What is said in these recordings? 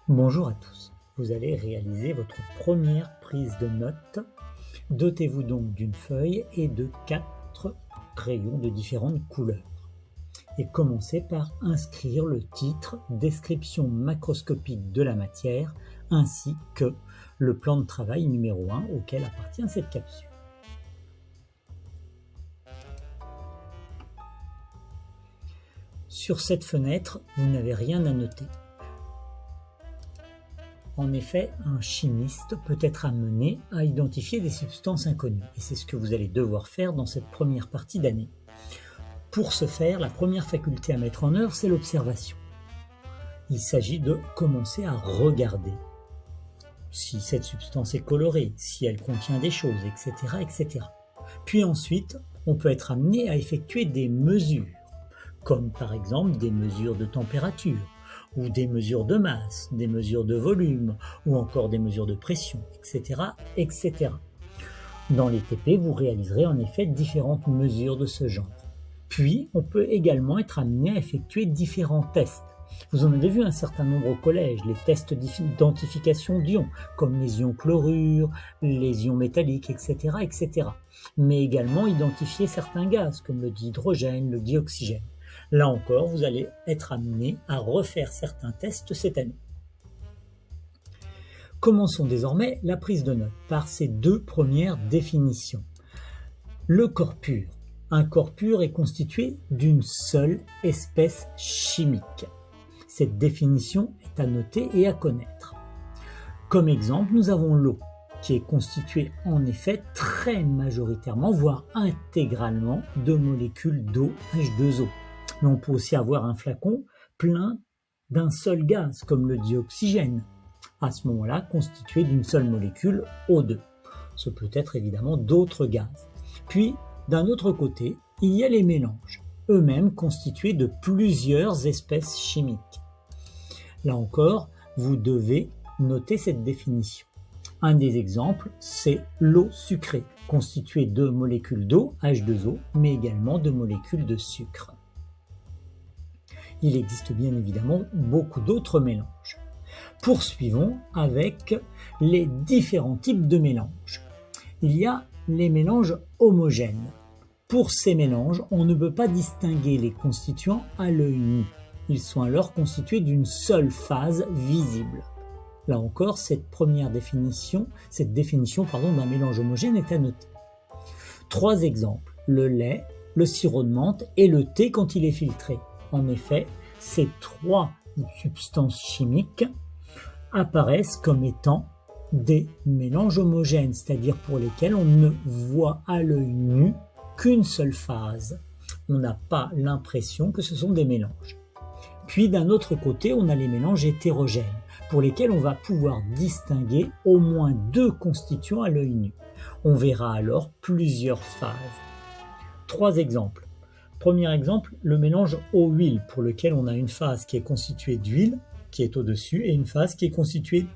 Bonjour à tous, vous allez réaliser votre première prise de notes. Dotez-vous donc d'une feuille et de 4 crayons de différentes couleurs. Et commencez par inscrire le titre, description macroscopique de la matière, ainsi que le plan de travail numéro 1 auquel appartient cette capsule. Sur cette fenêtre, vous n'avez rien à noter. En effet, un chimiste peut être amené à identifier des substances inconnues, et c'est ce que vous allez devoir faire dans cette première partie d'année. Pour ce faire, la première faculté à mettre en œuvre, c'est l'observation. Il s'agit de commencer à regarder si cette substance est colorée, si elle contient des choses, etc., etc. Puis ensuite, on peut être amené à effectuer des mesures, comme par exemple des mesures de température, ou des mesures de masse, des mesures de volume, ou encore des mesures de pression, etc., etc. Dans les TP, vous réaliserez en effet différentes mesures de ce genre. Puis, on peut également être amené à effectuer différents tests. Vous en avez vu un certain nombre au collège, les tests d'identification d'ions, comme les ions chlorure, les ions métalliques, etc., etc. Mais également identifier certains gaz, comme le dihydrogène, le dioxygène. Là encore, vous allez être amené à refaire certains tests cette année. Commençons désormais la prise de notes par ces 2 premières définitions. Le corps pur. Un corps pur est constitué d'une seule espèce chimique. Cette définition est à noter et à connaître. Comme exemple, nous avons l'eau, qui est constituée en effet très majoritairement, voire intégralement, de molécules d'eau H2O. Mais on peut aussi avoir un flacon plein d'un seul gaz, comme le dioxygène, à ce moment-là constitué d'une seule molécule O2. Ce peut être évidemment d'autres gaz. Puis, d'un autre côté, il y a les mélanges, eux-mêmes constitués de plusieurs espèces chimiques. Là encore, vous devez noter cette définition. Un des exemples, c'est l'eau sucrée, constituée de molécules d'eau, H2O, mais également de molécules de sucre. Il existe bien évidemment beaucoup d'autres mélanges. Poursuivons avec les différents types de mélanges. Il y a les mélanges homogènes. Pour ces mélanges, on ne peut pas distinguer les constituants à l'œil nu. Ils sont alors constitués d'une seule phase visible. Là encore, cette définition d'un mélange homogène est à noter. 3 exemples, le lait, le sirop de menthe et le thé quand il est filtré. En effet, ces 3 substances chimiques apparaissent comme étant des mélanges homogènes, c'est-à-dire pour lesquels on ne voit à l'œil nu qu'une seule phase. On n'a pas l'impression que ce sont des mélanges. Puis d'un autre côté, on a les mélanges hétérogènes, pour lesquels on va pouvoir distinguer au moins 2 constituants à l'œil nu. On verra alors plusieurs phases. 3 exemples. Premier exemple, le mélange eau-huile, pour lequel on a une phase qui est constituée d'huile, qui est au-dessus, et une phase qui est constituée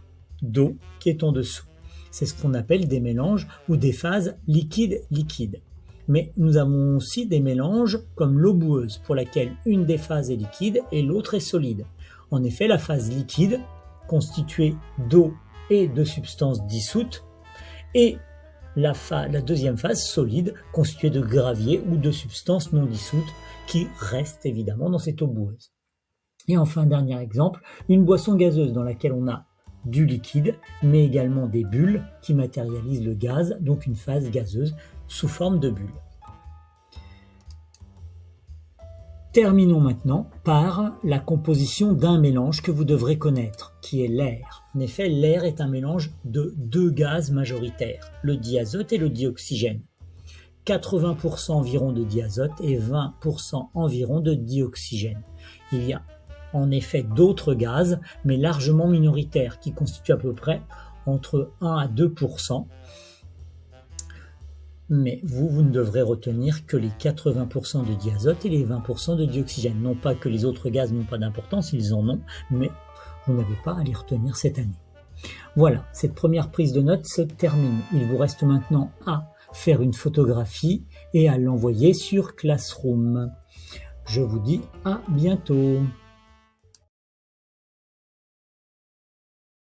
d'eau, qui est en dessous. C'est ce qu'on appelle des mélanges ou des phases liquide-liquide. Mais nous avons aussi des mélanges comme l'eau boueuse, pour laquelle une des phases est liquide et l'autre est solide. En effet, la phase liquide, constituée d'eau et de substances dissoutes, et la deuxième phase solide, constituée de gravier ou de substances non dissoutes, qui restent évidemment dans cette eau boueuse. Et enfin, dernier exemple, une boisson gazeuse dans laquelle on a du liquide, mais également des bulles qui matérialisent le gaz, donc une phase gazeuse sous forme de bulles. Terminons maintenant par la composition d'un mélange que vous devrez connaître, qui est l'air. En effet, l'air est un mélange de 2 gaz majoritaires, le diazote et le dioxygène. 80% environ de diazote et 20% environ de dioxygène. Il y a en effet d'autres gaz, mais largement minoritaires, qui constituent à peu près entre 1 à 2%. Mais vous ne devrez retenir que les 80% de diazote et les 20% de dioxygène. Non pas que les autres gaz n'ont pas d'importance, ils en ont, mais vous n'avez pas à les retenir cette année. Voilà, cette première prise de notes se termine. Il vous reste maintenant à faire une photographie et à l'envoyer sur Classroom. Je vous dis à bientôt.